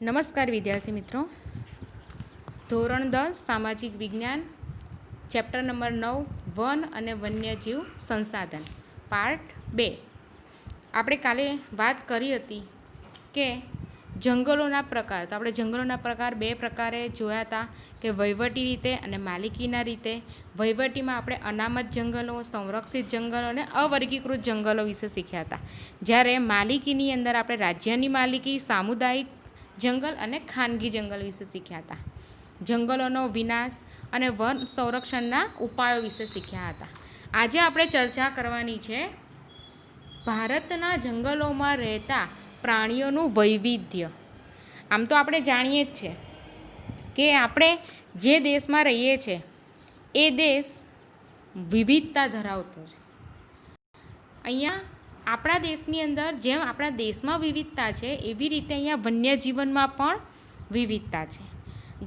નમસ્કાર વિદ્યાર્થી મિત્રો. ધોરણ 10 સામાજિક વિજ્ઞાન ચેપ્ટર નંબર 9 વન અને વન્યજીવ સંસાધન પાર્ટ 2. આપણે કાલે વાત કરી હતી કે જંગલોના પ્રકાર. તો આપણે જંગલોના પ્રકાર બે પ્રકારે જોયા હતા કે વહીવટી રીતે અને માલિકીના રીતે. વહીવટીમાં આપણે અનામત જંગલો, સંરક્ષિત જંગલો અને અવર્ગીકૃત જંગલો વિશે શીખ્યા હતા. જ્યારે માલિકીની અંદર આપણે રાજ્યની માલિકી, સામુદાયિક જંગલ અને ખાનગી જંગલ વિશે શીખ્યા હતા. જંગલોનો વિનાશ અને વન સંરક્ષણના ઉપાયો વિશે શીખ્યા હતા. આજે આપણે ચર્ચા કરવાની છે ભારતના જંગલોમાં રહેતા પ્રાણીઓનું વૈવિધ્ય. આમ તો આપણે જાણીએ જ છે કે આપણે જે દેશમાં રહીએ છીએ એ દેશ વિવિધતા ધરાવતો છે. અહીંયા આપણા દેશની અંદર જેમ આપણા દેશમાં વિવિધતા છે એવી રીતે અહીંયા વન્યજીવનમાં પણ વિવિધતા છે.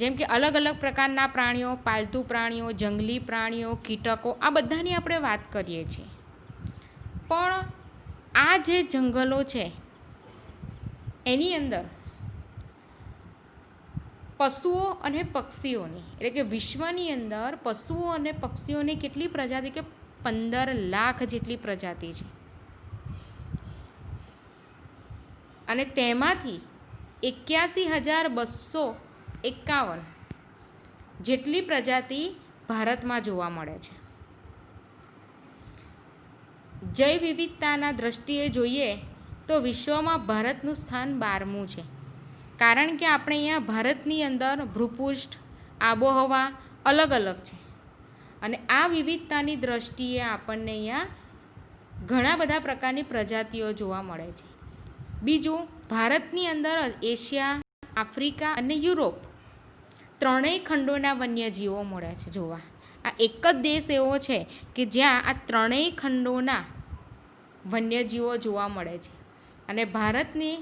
જેમ કે અલગ અલગ પ્રકારના પ્રાણીઓ, પાલતુ પ્રાણીઓ, જંગલી પ્રાણીઓ, કીટકો, આ બધાની આપણે વાત કરીએ છીએ. પણ આ જે જંગલો છે એની અંદર પશુઓ અને પક્ષીઓની એટલે કે વિશ્વની અંદર પશુઓ અને પક્ષીઓની કેટલી પ્રજાતિ કે 15 લાખ જેટલી પ્રજાતિ છે. અને તેમાંથી 81,251 જેટલી પ્રજાતિ ભારતમાં જોવા મળે છે. જૈવ વિવિધતાના દ્રષ્ટિએ જોઈએ તો વિશ્વમાં ભારતનું સ્થાન 12મું છે. કારણ કે આપણે અહીંયા ભારતની અંદર ભૂપૃષ્ઠ, આબોહવા અલગ અલગ છે. અને આ વિવિધતાની દ્રષ્ટિએ આપણને અહીંયા ઘણા બધા પ્રકારની પ્રજાતિઓ જોવા મળે છે. બીજું, ભારતની અંદર એશિયા, આફ્રિકા અને યુરોપ ત્રણેય ખંડોના વન્યજીવો મળે છે જોવા. આ એક જ દેશ એવો છે કે જ્યાં આ ત્રણેય ખંડોના વન્યજીવો જોવા મળે છે. અને ભારતની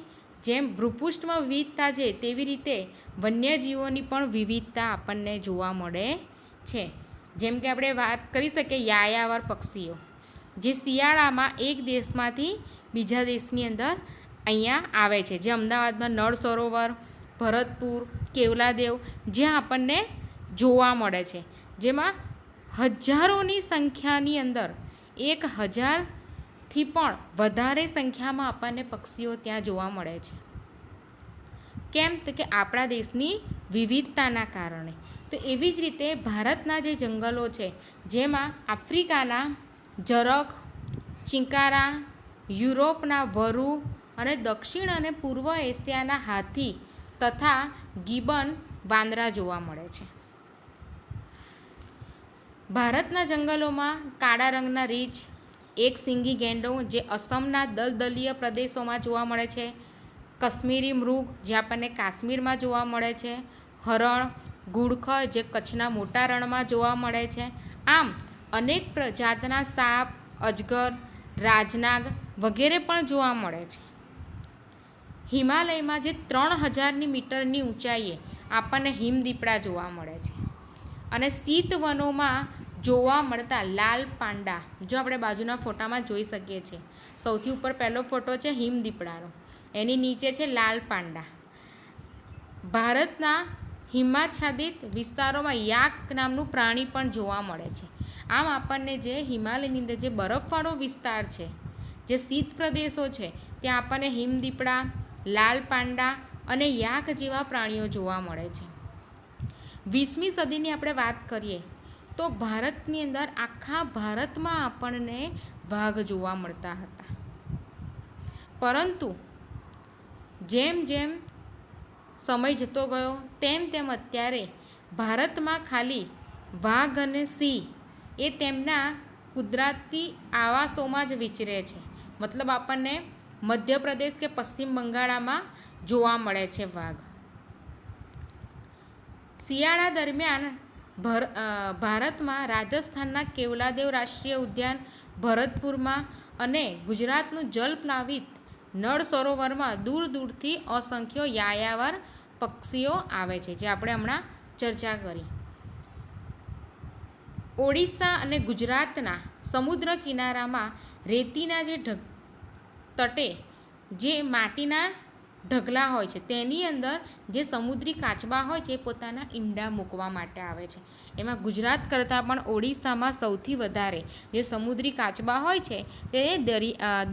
જેમ ભૂપૃષ્ઠમાં વિવિધતા છે તેવી રીતે વન્યજીવોની પણ વિવિધતા આપણને જોવા મળે છે. જેમ કે આપણે વાત કરી શકીએ યાયાવર પક્ષીઓ, જે શિયાળામાં એક દેશમાંથી બીજા દેશની અંદર અહીંયા આવે છે. જે અમદાવાદમાં નળ સરોવર, ભરતપુર, કેવલાદેવ જ્યાં આપણને જોવા મળે છે. જેમાં હજારોની સંખ્યાની અંદર 1,000થી પણ વધારે સંખ્યામાં આપણને પક્ષીઓ ત્યાં જોવા મળે છે. કેમ? તો કે આપણા દેશની વિવિધતાના કારણે. તો એવી જ રીતે ભારતના જે જંગલો છે જેમાં આફ્રિકાના ઝરખ, ચિંકારા, યુરોપના વરુ અને દક્ષિણ અને પૂર્વ એશિયાના હાથી તથા ગિબન વાંદરા જોવા મળે છે. ભારતના જંગલોમાં કાળા રંગના રીંછ, એક સિંગી ગેંડો જે અસમના દલદલીય પ્રદેશોમાં જોવા મળે છે, કાશ્મીરી મૃગ જે આપણને કાશ્મીરમાં જોવા મળે છે, હરણ, ઘુડખર જે કચ્છના મોટા રણમાં જોવા મળે છે. આમ અનેક જાતના સાપ, અજગર, રાજનાગ વગેરે પણ જોવા મળે છે. હિમાલયમાં જે 3000 મીટરની ઊંચાઈએ આપણને હિમદીપડા જોવા મળે છે. અને શીત વનોમાં જોવા મળતા લાલ પાંડા જો આપણે બાજુના ફોટામાં જોઈ શકીએ છીએ. સૌથી ઉપર પહેલો ફોટો છે હિમદીપડાનો, એની નીચે છે લાલ પાંડા. ભારતના હિમાચ્છાદિત વિસ્તારોમાં યાક નામનું પ્રાણી પણ જોવા મળે છે. આમ આપણને જે હિમાલયની અંદર જે બરફવાળો વિસ્તાર છે, જે શીત પ્રદેશો છે, ત્યાં આપણને હિમદીપડા, લાલ પાંડા અને યાક જેવા પ્રાણીઓ જોવા મળે છે. 20મી સદીની આપણે વાત કરીએ તો ભારતની અંદર આખા ભારતમાં આપણને વાઘ જોવા મળતા હતા. પરંતુ જેમ જેમ સમય જતો ગયો તેમ તેમ અત્યારે ભારતમાં ખાલી વાઘ અને સિંહ એ તેમના કુદરતી આવાસોમાં જ વિચરે છે. મતલબ આપણને મધ્યપ્રદેશ કે પશ્ચિમ બંગાળમાં જોવા મળે છે વાઘ. શિયાળા દરમિયાન ભારતમાં રાજસ્થાનના કેવલાદેવ રાષ્ટ્રીય ઉદ્યાન, ભરતપુરમાં અને ગુજરાતનું જલપ્લાવિત નળ સરોવરમાં દૂર દૂરથી અસંખ્ય યાયાવર પક્ષીઓ આવે છે, જે આપણે હમણાં ચર્ચા કરી. ઓડિશા અને ગુજરાતના સમુદ્ર કિનારામાં રેતીના જે તટે જે માટીના ઢગલા હોય છે તેની અંદર જે સમુદ્રી કાચબા હોય છે એ પોતાના ઈંડા મૂકવા માટે આવે છે. એમાં ગુજરાત કરતાં પણ ઓડિશામાં સૌથી વધારે જે સમુદ્રી કાચબા હોય છે તે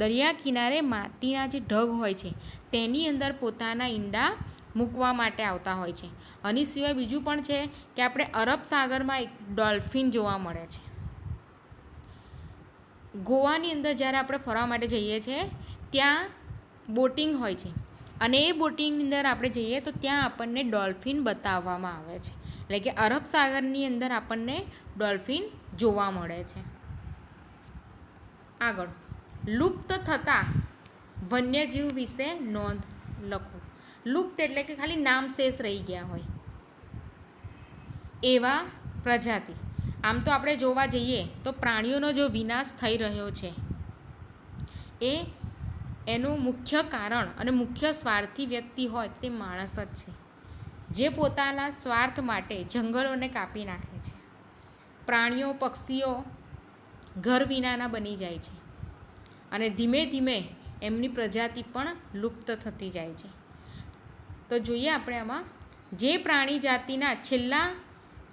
દરિયા કિનારે માટીના જે ઢગ હોય છે તેની અંદર પોતાના ઈંડા મૂકવા માટે આવતા હોય છે. આની સિવાય બીજું પણ છે કે આપણે અરબ સાગરમાં એક ડોલ્ફિન જોવા મળે છે. ગોવાની અંદર જ્યારે આપણે ફરવા માટે જઈએ છીએ ત્યાં બોટિંગ હોય છે અને એ બોટિંગની અંદર આપણે જઈએ તો ત્યાં આપણને ડોલ્ફિન બતાવવામાં આવે છે. એટલે કે અરબ સાગરની અંદર આપણને ડોલ્ફિન જોવા મળે છે. આગળ, લુપ્ત થતા વન્યજીવ વિશે નોંધ લખો. લુપ્ત એટલે કે ખાલી નામ શેષ રહી ગયા હોય એવા પ્રજાતિ. આમ તો આપણે જોવા જઈએ તો પ્રાણીઓનો જો વિનાશ થઈ રહ્યો છે એનું મુખ્ય કારણ અને મુખ્ય સ્વાર્થી વ્યક્તિ હોય તે માણસ જ છે, જે પોતાના સ્વાર્થ માટે જંગલોને કાપી નાખે છે. પ્રાણીઓ પક્ષીઓ ઘર વિનાના બની જાય છે અને ધીમે ધીમે એમની પ્રજાતિ પણ લુપ્ત થતી જાય છે. તો જોઈએ આપણે આમાં જે પ્રાણી જાતિના છેલ્લા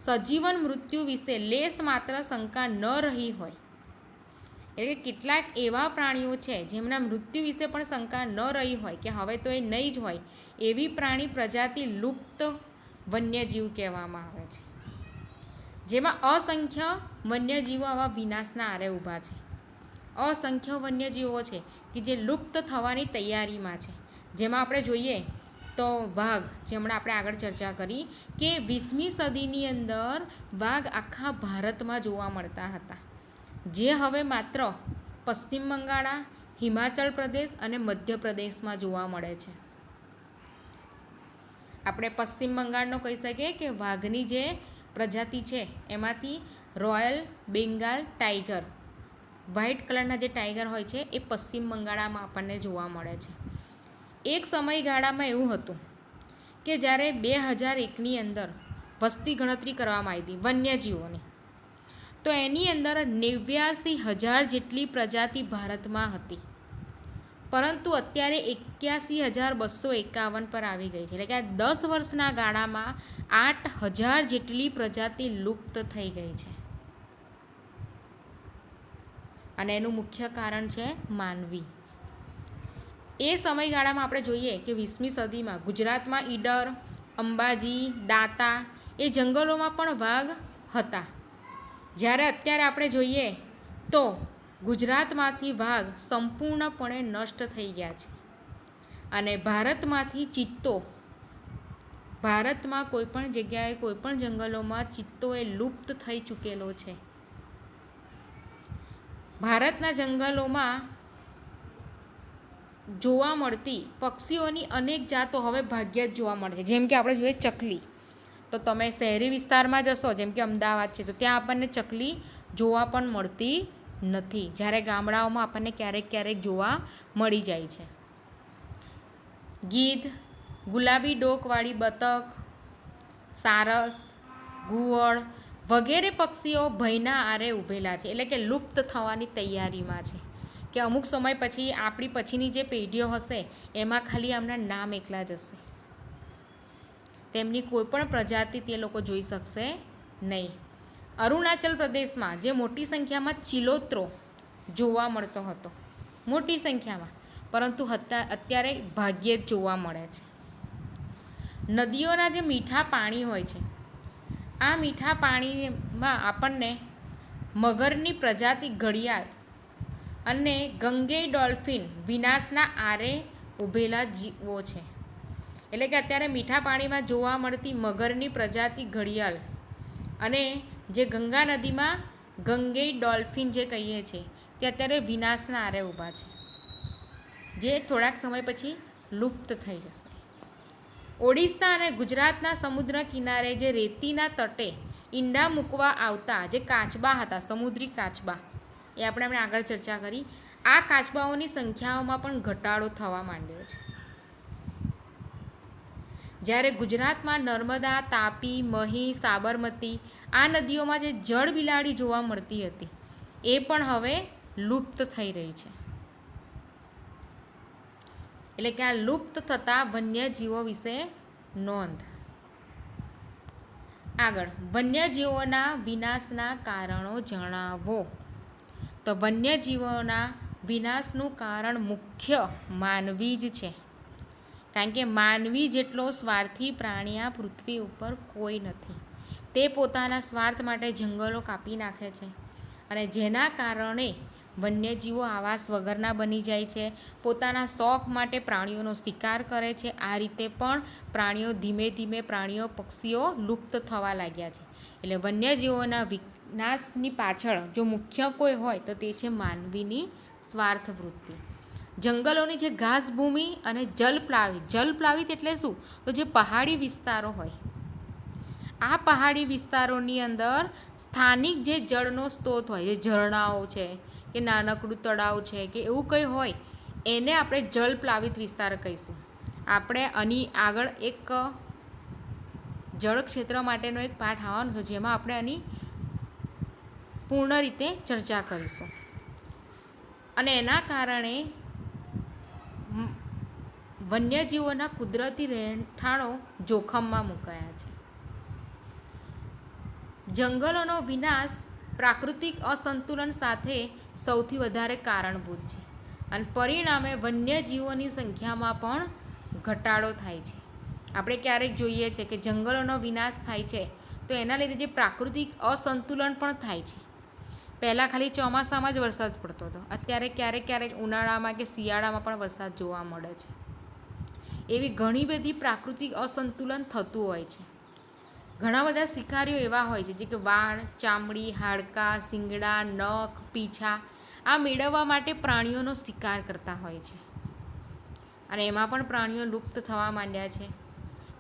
સજીવન મૃત્યુ વિશે લેશ માત્ર શંકા ન રહી હોય, એટલે કેટલાક એવા પ્રાણીઓ છે જેમના મૃત્યુ વિશે પણ શંકા ન રહી હોય કે હવે તો એ નહીં જ હોય, એવી પ્રાણી પ્રજાતિ લુપ્ત વન્યજીવ કહેવામાં આવે છે. જેમાં અસંખ્ય વન્યજીવો આવા વિનાશના આરે ઊભા છે. અસંખ્ય વન્યજીવો છે કે જે લુપ્ત થવાની તૈયારીમાં છે. જેમાં આપણે જોઈએ તો વાઘ, જેમણે આપણે આગળ ચર્ચા કરી કે 20મી સદીની અંદર વાઘ આખા ભારતમાં જોવા મળતા હતા, જે હવે માત્ર પશ્ચિમ બંગાળ, હિમાચલ પ્રદેશ અને મધ્યપ્રદેશમાં જોવા મળે છે. આપણે પશ્ચિમ બંગાળનો કહી શકીએ કે વાઘની જે પ્રજાતિ છે એમાંથી રોયલ બેંગાલ ટાઈગર, વ્હાઇટ કલરના જે ટાઈગર હોય છે એ પશ્ચિમ બંગાળમાં આપણને જોવા મળે છે. એક સમયગાળામાં એવું હતું કે જ્યારે 2001ની અંદર વસ્તી ગણતરી કરવામાં આવી હતી વન્યજીવોની, તો એની અંદર 89,000 જેટલી પ્રજાતિ ભારતમાં હતી, પરંતુ અત્યારે 81,251 પર આવી ગઈ છે. એટલે કે આ 10 વર્ષના ગાળામાં 8,000 જેટલી પ્રજાતિ લુપ્ત થઈ ગઈ છે. અને એનું મુખ્ય કારણ છે માનવી. એ સમયગાળામાં આપણે જોઈએ કે 20મી સદીમાં ગુજરાતમાં ઈડર, અંબાજી, દાંતા એ જંગલોમાં પણ વાઘ હતા. જ્યારે અત્યારે આપણે જોઈએ તો ગુજરાતમાંથી વાઘ સંપૂર્ણપણે નષ્ટ થઈ ગયા છે અને ભારતમાંથી ચિત્તો, ભારતમાં કોઈપણ જગ્યાએ કોઈપણ જંગલોમાં ચિત્તો એ લુપ્ત થઈ ચૂકેલો છે. ભારતના જંગલોમાં જોવા મળતી પક્ષીઓની અનેક જાતો હવે ભાગ્યે જ જોવા મળે છે. જેમ કે આપણે જોઈએ ચકલી, તો તમે શહેરી વિસ્તારમાં જશો જેમ કે અમદાવાદ છે તો ત્યાં આપણને ચકલી જોવા પણ મળતી નથી, જ્યારે ગામડાઓમાં આપણને ક્યારેક ક્યારેક જોવા મળી જાય છે. ગીધ, ગુલાબી ડોકવાળી બતક, સારસ, ઘુવડ વગેરે પક્ષીઓ ભયના આરે ઊભેલા છે, એટલે કે લુપ્ત થવાની તૈયારીમાં છે. કે અમુક સમય પછી આપણી પછીની જે પેઢીઓ હશે એમાં ખાલી આમના નામ એકલા જ હશે, તેમની કોઈ પણ પ્રજાતિ તે લોકો જોઈ શકશે નહીં. અરુણાચલ પ્રદેશમાં જે મોટી સંખ્યામાં ચિલોત્રો જોવા મળતો હતો, મોટી સંખ્યામાં, પરંતુ અત્યારે ભાગ્યે જ જોવા મળે છે. નદીઓના જે મીઠા પાણી હોય છે, આ મીઠા પાણીમાં આપણને મગરની પ્રજાતિ ઘડિયાળ અને ગંગેય ડોલ્ફિન વિનાશના આરે ઊભેલા જીવો છે. એટલે કે અત્યારે મીઠા પાણીમાં જોવા મળતી મગરની પ્રજાતિ ઘડિયાળ અને જે ગંગા નદીમાં ગંગેય ડોલ્ફિન જે કહીએ છીએ તે અત્યારે વિનાશના આરે ઊભા છે, જે થોડાક સમય પછી લુપ્ત થઈ જશે. ઓડિશા અને ગુજરાતના સમુદ્ર કિનારે જે રેતીના તટે ઈંડા મૂકવા આવતા જે કાચબા હતા, સમુદ્રી કાચબા, એ આપણે આગળ ચર્ચા કરી. આ કાચબાઓની સંખ્યાઓમાં પણ ઘટાડો થવા માંડ્યો છે. જ્યારે ગુજરાતમાં નર્મદા, તાપી, મહી, સાબરમતી આ નદીઓમાં જે જળ બિલાડી જોવા મળતી હતી એ પણ હવે લુપ્ત થઈ રહી છે. એટલે કે આ લુપ્ત થતા વન્યજીવો વિશે નોંધ. આગળ, વન્યજીવોના વિનાશના કારણો જણાવો. તો વન્યજીવોના વિનાશનું કારણ મુખ્ય માનવી જ છે, કારણ કે માનવી જેટલો સ્વાર્થી પ્રાણી આ પૃથ્વી ઉપર કોઈ નથી. તે પોતાના સ્વાર્થ માટે જંગલો કાપી નાખે છે અને જેના કારણે વન્યજીવો આવાસ વગરના બની જાય છે. પોતાના શોખ માટે પ્રાણીઓનો શિકાર કરે છે. આ રીતે પણ પ્રાણીઓ ધીમે ધીમે પક્ષીઓ લુપ્ત થવા લાગ્યા છે. એટલે વન્યજીવોના વિનાશની પાછળ જો મુખ્ય કોઈ હોય તો તે છે માનવીની સ્વાર્થ વૃત્તિ. જંગલોની જે ઘાસભૂમિ અને જલપ્લાવિત એટલે શું? તો જે પહાડી વિસ્તારો હોય, આ પહાડી વિસ્તારોની અંદર સ્થાનિક જે જળનો સ્ત્રોત હોય, જે ઝરણાઓ છે કે નાનકડું તળાવ છે કે એવું કંઈ હોય, એને આપણે જલપ્લાવિત વિસ્તાર કહીશું. આપણે આની આગળ એક જળ ક્ષેત્ર માટેનો એક પાઠ આવવાનો છે, જેમાં આપણે આની પૂર્ણ રીતે ચર્ચા કરીશું. અને એના કારણે વન્યજીવોના કુદરતી રહેઠાણો જોખમમાં મુકાયા છે. જંગલોનો વિનાશ પ્રાકૃતિક અસંતુલન સાથે સૌથી વધારે કારણભૂત છે અને પરિણામે વન્યજીવોની સંખ્યામાં પણ ઘટાડો થાય છે. આપણે ક્યારેક જોઈએ છે કે જંગલોનો વિનાશ થાય છે તો એના લીધે જે પ્રાકૃતિક અસંતુલન પણ થાય છે. પહેલાં ખાલી ચોમાસામાં જ વરસાદ પડતો હતો, અત્યારે ક્યારેક ઉનાળામાં કે શિયાળામાં પણ વરસાદ જોવા મળે છે. એવી ઘણી બધી પ્રાકૃતિક અસંતુલન થતું હોય છે. ઘણા બધા શિકારીઓ એવા હોય છે જે કે વાળ, ચામડી, હાડકાં, શિંગડા, નખ, પીંછા આ મેળવવા માટે પ્રાણીઓનો શિકાર કરતા હોય છે અને એમાં પણ પ્રાણીઓ લુપ્ત થવા માંડ્યા છે.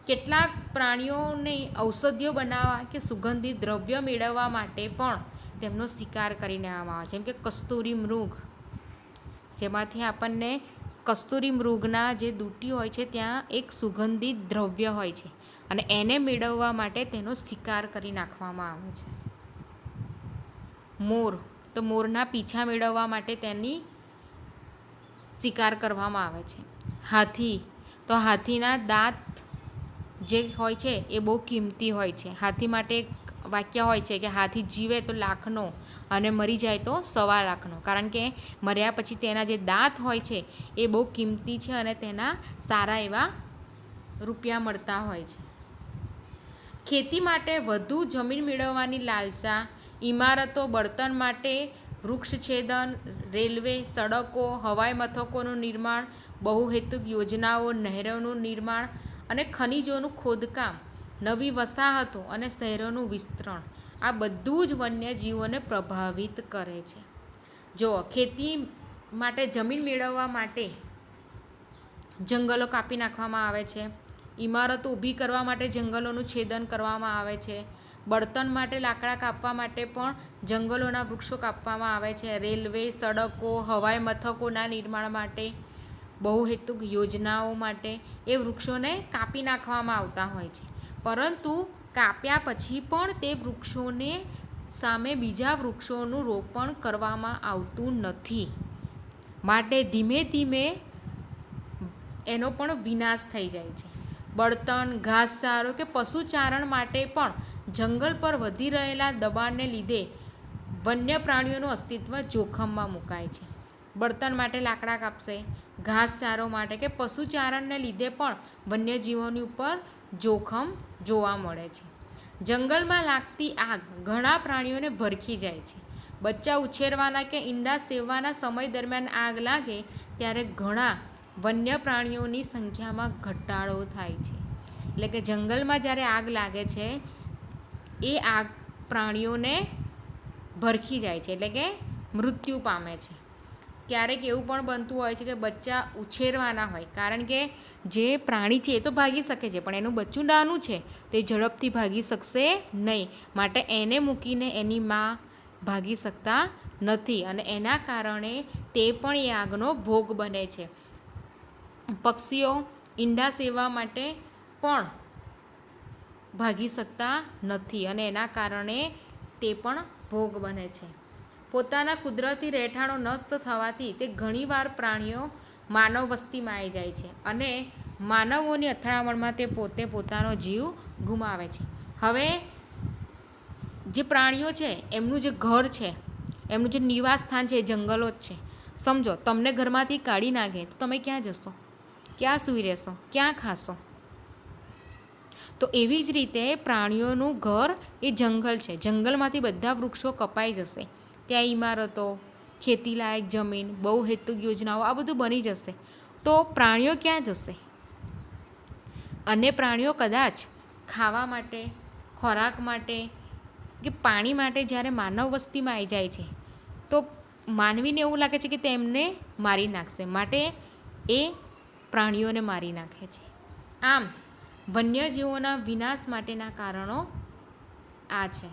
કેટલાક પ્રાણીઓને ઔષધિઓ બનાવવા કે સુગંધિત દ્રવ્ય મેળવવા માટે પણ તેમનો શિકાર કરીને આવવામાં આવે છે. જેમ કે કસ્તુરી મૃગ, જેમાંથી આપણને કસ્તુરી મૃગના જે દૂંટી હોય છે ત્યાં એક સુગંધિત દ્રવ્ય હોય છે અને એને મેળવવા માટે તેનો શિકાર કરી નાખવામાં આવે છે. મોર, તો મોરના પીંછા મેળવવા માટે તેની શિકાર કરવામાં આવે છે. હાથી, તો હાથીના દાંત જે હોય છે એ બહુ કિંમતી હોય છે. હાથી માટે એક વાક્ય હોય છે કે હાથી જીવે તો લાખનો અને મરી જાય તો 1.25 લાખનો, કારણ કે મર્યા પછી તેના જે દાંત હોય છે એ બહુ કિંમતી છે અને તેના સારા એવા રૂપિયા મળતા હોય છે. ખેતી માટે વધુ જમીન મેળવવાની લાલસા, ઇમારતો, બળતણ માટે વૃક્ષછેદન, રેલવે, સડકો, હવાઈ મથકોનું નિર્માણ, બહુહેતુક યોજનાઓ, નહેરોનું નિર્માણ અને ખનિજોનું ખોદકામ, નવી વસાહતો અને શહેરોનું વિસ્તરણ, આ બધું જ વન્યજીવોને પ્રભાવિત કરે છે. જો ખેતી માટે જમીન મેળવવા માટે જંગલો કાપી નાખવામાં આવે છે, ઇમારતો ઊભી કરવા માટે જંગલોનું છેદન કરવામાં આવે છે, બળતણ માટે લાકડા કાપવા માટે પણ જંગલોના વૃક્ષો કાપવામાં આવે છે, રેલવે, સડકો, હવાઈ મથકોના નિર્માણ માટે, બહુહેતુક યોજનાઓ માટે એ વૃક્ષોને કાપી નાખવામાં આવતા હોય છે. પરંતુ કાપ્યા પછી પણ તે વૃક્ષોને સામે બીજા વૃક્ષોનું રોપણ કરવામાં આવતું નથી. માટે ધીમે ધીમે એનો પણ વિનાશ થઈ જાય છે. બળતણ, ઘાસચારો કે પશુચારણ માટે પણ જંગલ પર વધી રહેલા દબાણને લીધે વન્ય પ્રાણીઓનું અસ્તિત્વ જોખમમાં મુકાય છે. બળતણ માટે લાકડા કાપશે, ઘાસચારો માટે કે પશુચારણને લીધે પણ વન્યજીવોની ઉપર જોખમ જોવા મળે છે. જંગલમાં લાગતી આગ ઘણા પ્રાણીઓને ભરખી જાય છે. બચ્ચા ઉછેરવાના કે ઈંડા સેવવાના સમય દરમિયાન આગ લાગે ત્યારે ઘણા વન્ય પ્રાણીઓની સંખ્યામાં ઘટાડો થાય છે. એટલે કે જંગલમાં જ્યારે આગ લાગે છે એ આગ પ્રાણીઓને ભરખી જાય છે, એટલે કે મૃત્યુ પામે છે. ક્યારેક એવું પણ બનતું હોય છે કે બચ્ચા ઉછેરવાના હોય, કારણ કે જે પ્રાણી છે એ તો ભાગી શકે છે પણ એનું બચ્ચું નાનું છે તો એ ઝડપથી ભાગી શકશે નહીં, માટે એને મૂકીને એની મા ભાગી શકતા નથી અને એના કારણે તે પણ એ આગનો ભોગ બને છે. પક્ષીઓ ઈંડા સેવવા માટે પણ ભાગી શકતા નથી અને એના કારણે તે પણ ભોગ બને છે. પોતાના કુદરતી રહેઠાણો નષ્ટ થવાથી તે ઘણીવાર પ્રાણીઓ માનવ વસ્તીમાં આવી જાય છે અને માનવોની અથડામણમાં તે પોતે પોતાનો જીવ ગુમાવે છે. હવે જે પ્રાણીઓ છે એમનું જે ઘર છે, એમનું જે નિવાસ સ્થાન છે એ જંગલો જ છે. સમજો તમને ઘરમાંથી કાઢી નાખે તો તમે ક્યાં જશો? ક્યાં સૂઈ રહેશો? ક્યાં ખાશો? તો એવી જ રીતે પ્રાણીઓનું ઘર એ જંગલ છે. જંગલમાંથી બધા વૃક્ષો કપાઈ જશે, ત્યાં ઇમારતો, ખેતીલાયક જમીન, બહુહેતુક યોજનાઓ આ બધું બની જશે. તો પ્રાણીઓ ક્યાં જશે? અને પ્રાણીઓ કદાચ ખાવા માટે, ખોરાક માટે કે પાણી માટે જ્યારે માનવ વસ્તીમાં આવી જાય છે તો માનવીને એવું લાગે છે કે તેમને મારી નાખશે, માટે એ પ્રાણીઓને મારી નાખે છે. આમ વન્યજીવોના વિનાશ માટેના કારણો આ છે.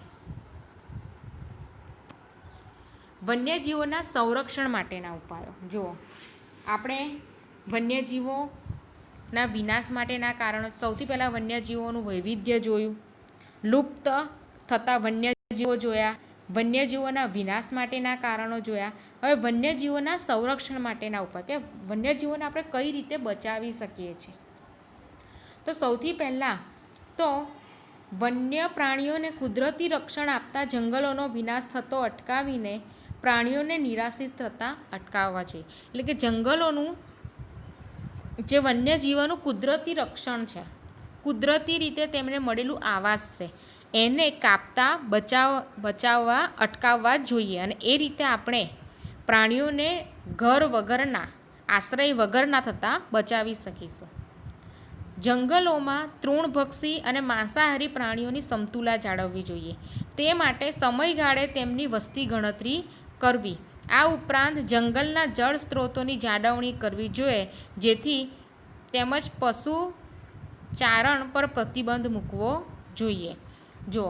વન્યજીવોના સંરક્ષણ માટેના ઉપાયો જુઓ. આપણે વન્યજીવોના વિનાશ માટેના કારણો, સૌથી પહેલાં વન્યજીવોનું વૈવિધ્ય જોયું, લુપ્ત થતા વન્યજીવો જોયા, વન્યજીવોના વિનાશ માટેના કારણો જોયા. હવે વન્યજીવોના સંરક્ષણ માટેના ઉપાય કે વન્યજીવોને આપણે કઈ રીતે બચાવી શકીએ છીએ. તો સૌથી પહેલાં તો વન્ય પ્રાણીઓને કુદરતી રક્ષણ આપતા જંગલોનો વિનાશ થતો અટકાવીને પ્રાણીઓને નિરાશિત થતાં અટકાવવા જોઈએ. એટલે કે જંગલોનું જે વન્યજીવોનું કુદરતી રક્ષણ છે, કુદરતી રીતે તેમને મળેલું આવાસ છે, એને કાપતા બચાવવા અટકાવવા જોઈએ. અને એ રીતે આપણે પ્રાણીઓને ઘર વગરના, આશ્રય વગરના થતાં બચાવી શકીશું. જંગલોમાં તૃણભક્ષી અને માંસાહારી પ્રાણીઓની સમતુલા જાળવવી જોઈએ. તે માટે સમયગાળે તેમની વસ્તી ગણતરી કરવી. આ ઉપરાંત જંગલના જળ સ્ત્રોતોની જાળવણી કરવી જોઈએ, જેથી તેમજ પશુ ચારણ પર પ્રતિબંધ મૂકવો જોઈએ. જો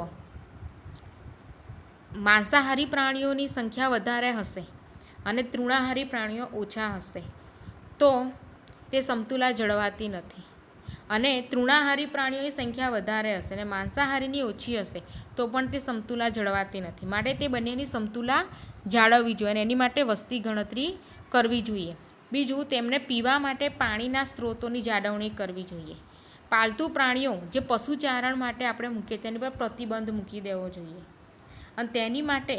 માંસાહારી પ્રાણીઓની સંખ્યા વધારે હશે અને તૃણાહારી પ્રાણીઓ ઓછા હશે તો તે સમતુલા જળવાતી નથી. અને તૃણાહારી પ્રાણીઓની સંખ્યા વધારે હશે અને માંસાહારીની ઓછી હશે તો પણ તે સમતુલા જળવાતી નથી. માટે તે બંનેની સમતુલા જાળવવી જોઈએ અને એની માટે વસ્તી ગણતરી કરવી જોઈએ. બીજું, તેમને પીવા માટે પાણીના સ્ત્રોતોની જાળવણી કરવી જોઈએ. પાલતુ પ્રાણીઓ જે પશુચારણ માટે આપણે મૂકીએ તેની પર પ્રતિબંધ મૂકી દેવો જોઈએ. અને તેની માટે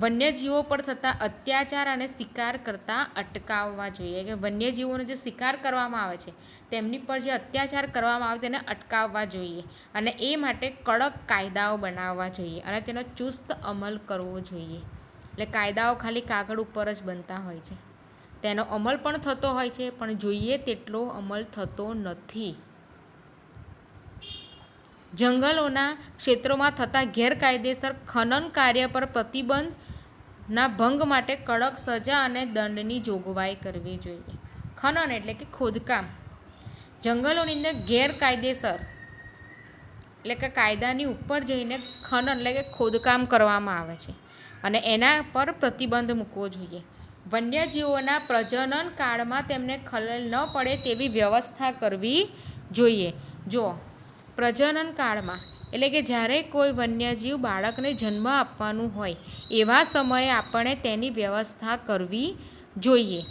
વન્યજીવો પર થતા અત્યાચાર અને શિકાર કરતાં અટકાવવા જોઈએ. કે વન્યજીવોનો જે શિકાર કરવામાં આવે છે તેમની પર જે અત્યાચાર કરવામાં આવે તેને અટકાવવા જોઈએ. અને એ માટે કડક કાયદાઓ બનાવવા જોઈએ અને તેનો ચુસ્ત અમલ કરવો જોઈએ. એટલે કાયદાઓ ખાલી કાગળ ઉપર જ બનતા હોય છે, તેનો અમલ પણ થતો હોય છે પણ જોઈએ તેટલો અમલ થતો નથી. જંગલોના ક્ષેત્રોમાં થતા ગેરકાયદેસર ખનન કાર્ય પર પ્રતિબંધના ભંગ માટે કડક સજા અને દંડની જોગવાઈ કરવી જોઈએ. ખનન એટલે કે ખોદકામ. જંગલોની અંદર ગેરકાયદેસર એટલે કે કાયદાની ઉપર જઈને ખનન એટલે કે ખોદકામ કરવામાં આવે છે અને એના પર પ્રતિબંધ મૂકવો જોઈએ. વન્યજીવોના પ્રજનન કાળમાં તેમને ખલેલ ન પડે તેવી વ્યવસ્થા કરવી જોઈએ. જો પ્રજનન કાળમાં એટલે કે જ્યારે કોઈ વન્યજીવ બાળકને જન્મ આપવાનું હોય એવા સમયે આપણે તેની વ્યવસ્થા કરવી જોઈએ.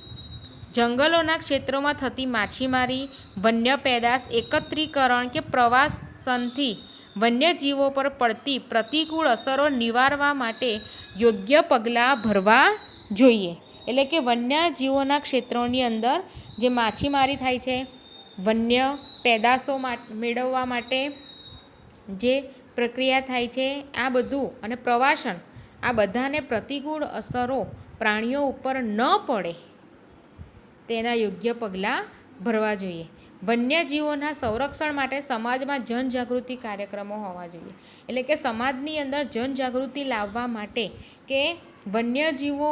જંગલોના ક્ષેત્રોમાં થતી માછીમારી, વન્ય પેદાશ એકત્રીકરણ કે પ્રવાસનથી વન્યજીવો પર પડતી પ્રતિકૂળ અસરો નિવારવા માટે યોગ્ય પગલાં ભરવા જોઈએ. એટલે કે વન્યજીવોના ક્ષેત્રોની અંદર જે માછીમારી થાય છે, વન્ય પેદાશો મેળવવા માટે જે પ્રક્રિયા થાય છે આ બધું અને પ્રવાસન, આ બધાને પ્રતિકૂળ અસરો પ્રાણીઓ ઉપર ન પડે તેના યોગ્ય પગલાં ભરવા જોઈએ. વન્યજીવોના સંરક્ષણ માટે સમાજમાં જનજાગૃતિ કાર્યક્રમો હોવા જોઈએ. એટલે કે સમાજની અંદર જનજાગૃતિ લાવવા માટે કે વન્યજીવો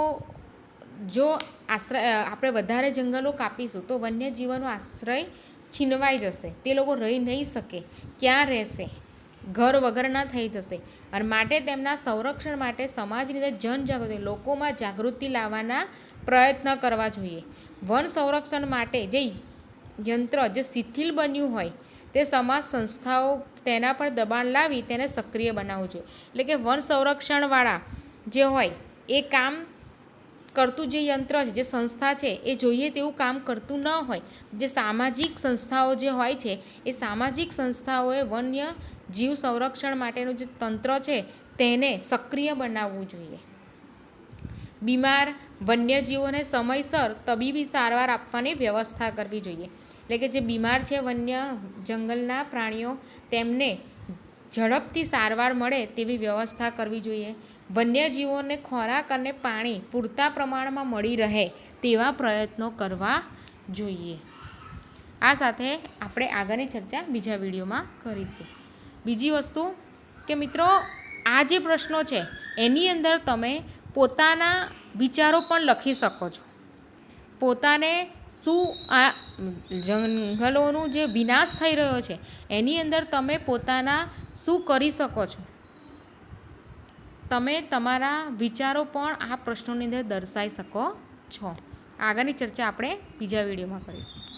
જો આપણે વધારે જંગલો કાપીશું તો વન્યજીવોનો આશ્રય છીનવાઈ જશે, તે લોકો રહી નહીં શકે, ક્યાં રહેશે, ઘર વગરના થઈ જશે. અને માટે તેમના સંરક્ષણ માટે સમાજની અંદર જનજાગૃતિ, લોકોમાં જાગૃતિ લાવવાના પ્રયત્ન કરવા જોઈએ. વન સંરક્ષણ માટે જે યંત્ર જે શિથિલ બન્યું હોય તે સમાજ સંસ્થાઓ તેના પર દબાણ લાવી તેને સક્રિય બનાવવું જોઈએ. એટલે કે વન સંરક્ષણવાળા જે હોય એ કામ કરતું જે યંત્ર છે, જે સંસ્થા છે, એ જોઈએ તેવું કામ કરતું ન હોય, જે સામાજિક સંસ્થાઓ જે હોય છે એ સામાજિક સંસ્થાઓએ વન્ય જીવ સંરક્ષણ માટેનું જે તંત્ર છે તેને સક્રિય બનાવવું જોઈએ. બીમાર વન્યજીવોને સમયસર તબીબી સારવાર આપવાની વ્યવસ્થા કરવી જોઈએ. એટલે કે જે બીમાર છે વન્ય જંગલના પ્રાણીઓ તેમને ઝડપથી સારવાર મળે તેવી વ્યવસ્થા કરવી જોઈએ. વન્યજીવોને ખોરાક અને પાણી પૂરતા પ્રમાણમાં મળી રહે તેવા પ્રયત્નો કરવા જોઈએ. આ સાથે આપણે આગળની ચર્ચા બીજા વિડીયોમાં કરીશું. બીજી વસ્તુ કે મિત્રો, આ જે પ્રશ્નો છે એની અંદર તમે પોતાના વિચારો પણ લખી શકો છો. પોતાને શું આ જંગલોનું જે વિનાશ થઈ રહ્યો છે એની અંદર તમે પોતાના શું કરી શકો છો, તમે તમારા વિચારો પણ આ પ્રશ્નોની અંદર દર્શાવી શકો છો. આગળની ચર્ચા આપણે બીજા વિડીયોમાં કરીશું.